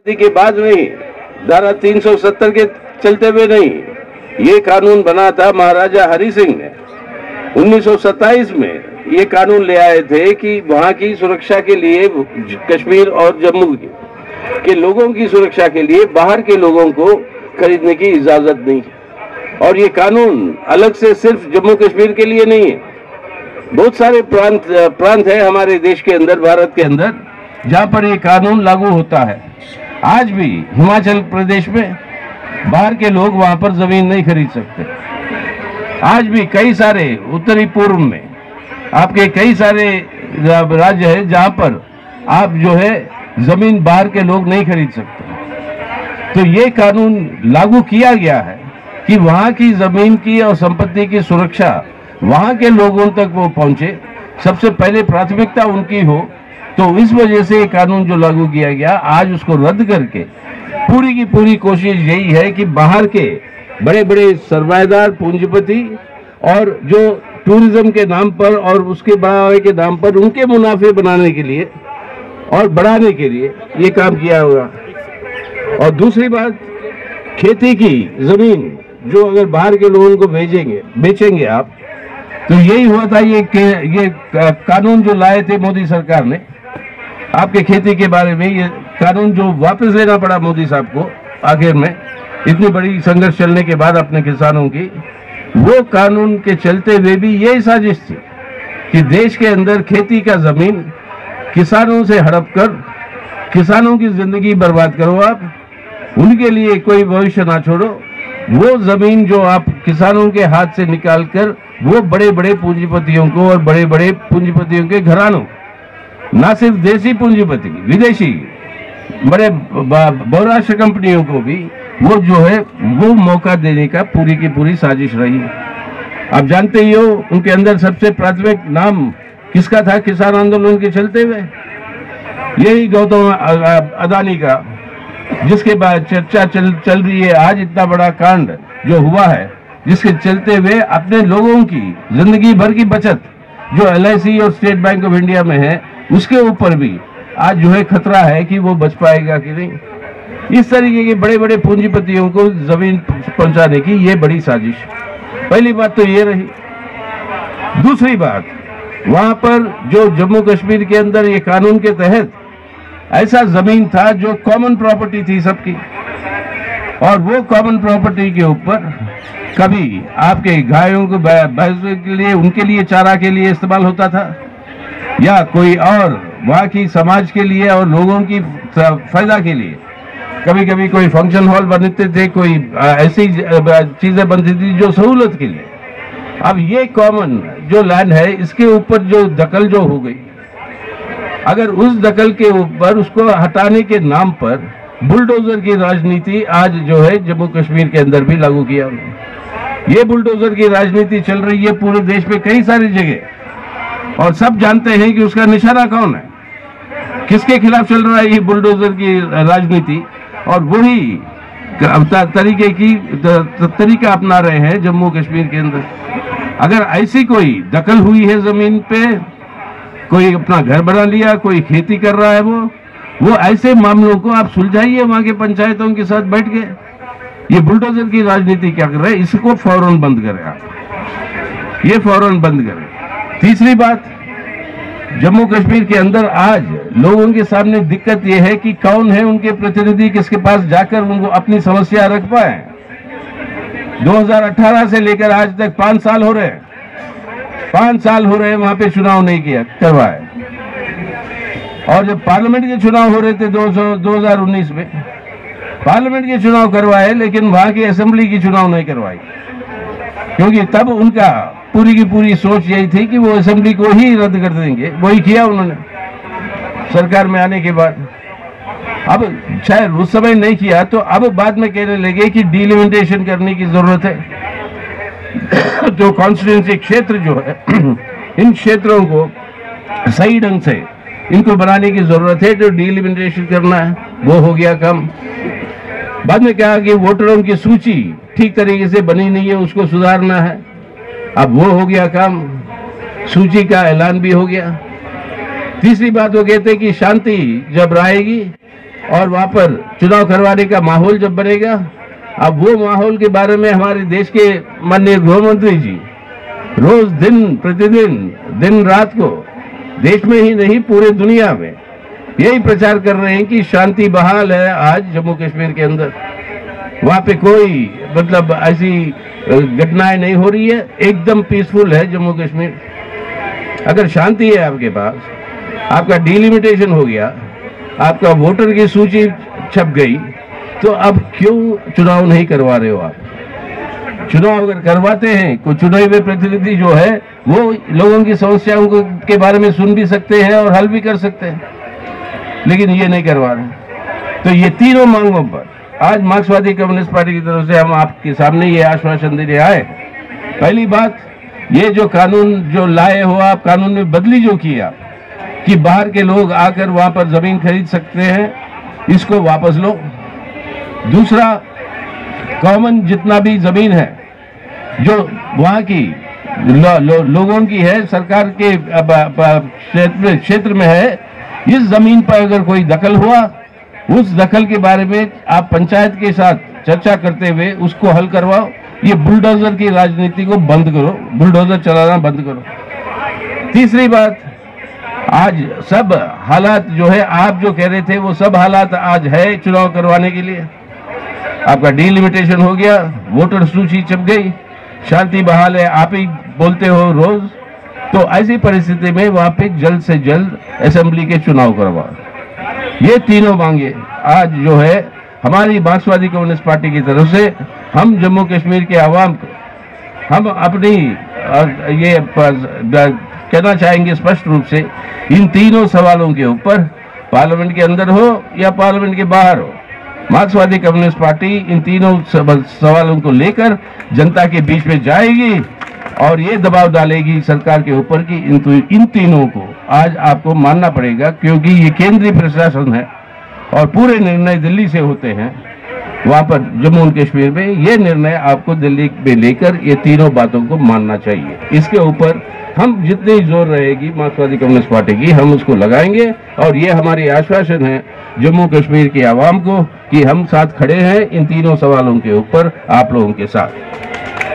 के बाद नहीं, धारा 370 के चलते हुए नहीं, ये कानून बना था महाराजा हरि सिंह ने 1927 में। ये कानून ले आए थे कि वहाँ की सुरक्षा के लिए, कश्मीर और जम्मू के लोगों की सुरक्षा के लिए बाहर के लोगों को खरीदने की इजाजत नहीं। और ये कानून अलग से सिर्फ जम्मू कश्मीर के लिए नहीं है, बहुत सारे प्रांत है हमारे देश के अंदर, भारत के अंदर, जहाँ पर ये कानून लागू होता है। आज भी हिमाचल प्रदेश में बाहर के लोग वहाँ पर जमीन नहीं खरीद सकते। आज भी कई सारे उत्तरी पूर्व में आपके कई सारे राज्य है जहाँ पर आप जो है जमीन बाहर के लोग नहीं खरीद सकते। तो ये कानून लागू किया गया है कि वहाँ की जमीन की और संपत्ति की सुरक्षा वहाँ के लोगों तक वो पहुँचे, सबसे पहले प्राथमिकता उनकी हो। तो इस वजह से ये कानून जो लागू किया गया, आज उसको रद्द करके पूरी की पूरी कोशिश यही है कि बाहर के बड़े बड़े सरमाएदार पूंजीपति और जो टूरिज्म के नाम पर और उसके बढ़ावे के नाम पर उनके मुनाफे बनाने के लिए और बढ़ाने के लिए ये काम किया होगा। और दूसरी बात, खेती की जमीन जो अगर बाहर के लोगों को बेचेंगे आप, तो यही हुआ था। ये कानून जो लाए थे मोदी सरकार ने आपके खेती के बारे में, ये कानून जो वापस लेना पड़ा मोदी साहब को आखिर में, इतनी बड़ी संघर्ष चलने के बाद अपने किसानों की, वो कानून के चलते हुए भी यही साजिश थी कि देश के अंदर खेती का जमीन किसानों से हड़प कर किसानों की जिंदगी बर्बाद करो, आप उनके लिए कोई भविष्य ना छोड़ो। वो जमीन जो आप किसानों के हाथ से निकाल कर वो बड़े बड़े पूंजीपतियों को और बड़े बड़े पूंजीपतियों के घरानों, ना सिर्फ देसी पूंजीपति, विदेशी बड़े बहुराष्ट्रीय कंपनियों को भी वो जो है वो मौका देने का पूरी की पूरी साजिश रही। आप जानते ही हो उनके अंदर सबसे प्राथमिक नाम किसका था किसान आंदोलन के चलते हुए? यही गौतम अदानी का, जिसके बाद चर्चा चल रही है आज। इतना बड़ा कांड जो हुआ है, जिसके चलते हुए अपने लोगों की जिंदगी भर की बचत जो LIC और स्टेट बैंक ऑफ इंडिया में है, उसके ऊपर भी आज जो है खतरा है कि वो बच पाएगा कि नहीं। इस तरीके के बड़े बड़े पूंजीपतियों को जमीन पहुंचाने की ये बड़ी साजिश। पहली बात तो ये रही। दूसरी बात, वहां पर जो जम्मू कश्मीर के अंदर ये कानून के तहत ऐसा जमीन था जो कॉमन प्रॉपर्टी थी सबकी, और वो कॉमन प्रॉपर्टी के ऊपर कभी आपके गायों को भैंसों के लिए, उनके लिए चारा के लिए इस्तेमाल होता था, या कोई और वहाँ की समाज के लिए और लोगों की फायदा के लिए कभी कभी कोई फंक्शन हॉल बनते थे, कोई ऐसी चीजें बनती थी जो सहूलत के लिए। अब ये कॉमन जो लैंड है, इसके ऊपर जो दखल जो हो गई, अगर उस दखल के ऊपर उसको हटाने के नाम पर बुलडोजर की राजनीति आज जो है जम्मू कश्मीर के अंदर भी लागू किया उन्होंने। ये बुलडोजर की राजनीति चल रही है पूरे देश में कई सारी जगह, और सब जानते हैं कि उसका निशाना कौन है, किसके खिलाफ चल रहा है ये बुलडोजर की राजनीति। और वही तरीका अपना रहे हैं जम्मू कश्मीर के अंदर। अगर ऐसी कोई दखल हुई है जमीन पे, कोई अपना घर बना लिया, कोई खेती कर रहा है, वो ऐसे मामलों को आप सुलझाइए वहां के पंचायतों के साथ बैठ के। ये बुलडोजर की राजनीति क्या कर रहे हैं, इसको फौरन बंद करें आप, ये फौरन बंद करें। तीसरी बात, जम्मू कश्मीर के अंदर आज लोगों के सामने दिक्कत यह है कि कौन है उनके प्रतिनिधि, किसके पास जाकर उनको अपनी समस्या रख पाए। 2018 से लेकर आज तक 5 साल हो रहे हैं, 5 साल हो रहे हैं वहां पे चुनाव नहीं किया करवाए। और जब पार्लियामेंट के चुनाव हो रहे थे 2019 में, पार्लियामेंट के चुनाव करवाए, लेकिन वहां की असेंबली की चुनाव नहीं करवाई, क्योंकि तब उनका पूरी की पूरी सोच यही थी कि वो असेंबली को ही रद्द कर देंगे। वही किया उन्होंने सरकार में आने के बाद। अब शायद उस समय नहीं किया, तो अब बाद में कहने लगे कि डिलिमिटेशन करने की जरूरत है। जो कॉन्स्टिट्यूंसी क्षेत्र जो है, इन क्षेत्रों को सही ढंग से इनको बनाने की जरूरत है, जो डिलिमिटेशन करना है वो हो गया काम। बाद में कहा कि वोटरों की सूची ठीक तरीके से बनी नहीं है, उसको सुधारना है, अब वो हो गया काम, सूची का ऐलान भी हो गया। तीसरी बात वो कहते हैं कि शांति जब आएगी और वहां पर चुनाव करवाने का माहौल जब बनेगा, अब वो माहौल के बारे में हमारे देश के माननीय गृह मंत्री जी रोज दिन प्रतिदिन दिन रात को देश में ही नहीं पूरे दुनिया में यही प्रचार कर रहे हैं कि शांति बहाल है आज जम्मू कश्मीर के अंदर। वहां पे कोई मतलब ऐसी घटनाएं नहीं हो रही है, एकदम पीसफुल है जम्मू कश्मीर। अगर शांति है आपके पास, आपका डिलिमिटेशन हो गया, आपका वोटर की सूची छप गई, तो अब क्यों चुनाव नहीं करवा रहे हो आप? चुनाव अगर करवाते हैं, कोई चुने हुए प्रतिनिधि जो है वो लोगों की समस्याओं के बारे में सुन भी सकते हैं और हल भी कर सकते हैं, लेकिन ये नहीं करवा रहे। तो ये तीनों मांगों पर आज मार्क्सवादी कम्युनिस्ट पार्टी की तरफ से हम आपके सामने ये आश्वासन देने आए। पहली बात, ये जो कानून जो लाए हो आप, कानून में बदली जो किया कि बाहर के लोग आकर वहां पर जमीन खरीद सकते हैं, इसको वापस लो। दूसरा, कॉमन जितना भी जमीन है जो वहां की लोगों की है, सरकार के क्षेत्र में है, इस जमीन पर अगर कोई दखल हुआ, उस दखल के बारे में आप पंचायत के साथ चर्चा करते हुए उसको हल करवाओ। ये बुलडोजर की राजनीति को बंद करो, बुलडोजर चलाना बंद करो। तीसरी बात, आज सब हालात जो है आप जो कह रहे थे वो सब हालात आज है चुनाव करवाने के लिए। आपका डिलिमिटेशन हो गया, वोटर सूची छप गई, शांति बहाल है आप ही बोलते हो रोज। तो ऐसी परिस्थिति में वहां पे जल्द से जल्द असेंबली के चुनाव करवाओ। ये तीनों मांगे आज जो है हमारी मार्क्सवादी कम्युनिस्ट पार्टी की तरफ से हम जम्मू कश्मीर के आवाम को हम अपनी ये कहना चाहेंगे स्पष्ट रूप से, इन तीनों सवालों के ऊपर पार्लियामेंट के अंदर हो या पार्लियामेंट के बाहर हो, मार्क्सवादी कम्युनिस्ट पार्टी इन तीनों सवालों को लेकर जनता के बीच में जाएगी और ये दबाव डालेगी सरकार के ऊपर कि इन तीनों को आज आपको मानना पड़ेगा, क्योंकि ये केंद्रीय प्रशासन है और पूरे निर्णय दिल्ली से होते हैं। वहां पर जम्मू एंड कश्मीर में ये निर्णय आपको दिल्ली में लेकर ये तीनों बातों को मानना चाहिए। इसके ऊपर हम जितनी जोर रहेगी मार्क्सवादी कम्युनिस्ट पार्टी की, हम उसको लगाएंगे और ये हमारी आश्वासन है जम्मू कश्मीर की आवाम को कि हम साथ खड़े हैं इन तीनों सवालों के ऊपर आप लोगों के साथ।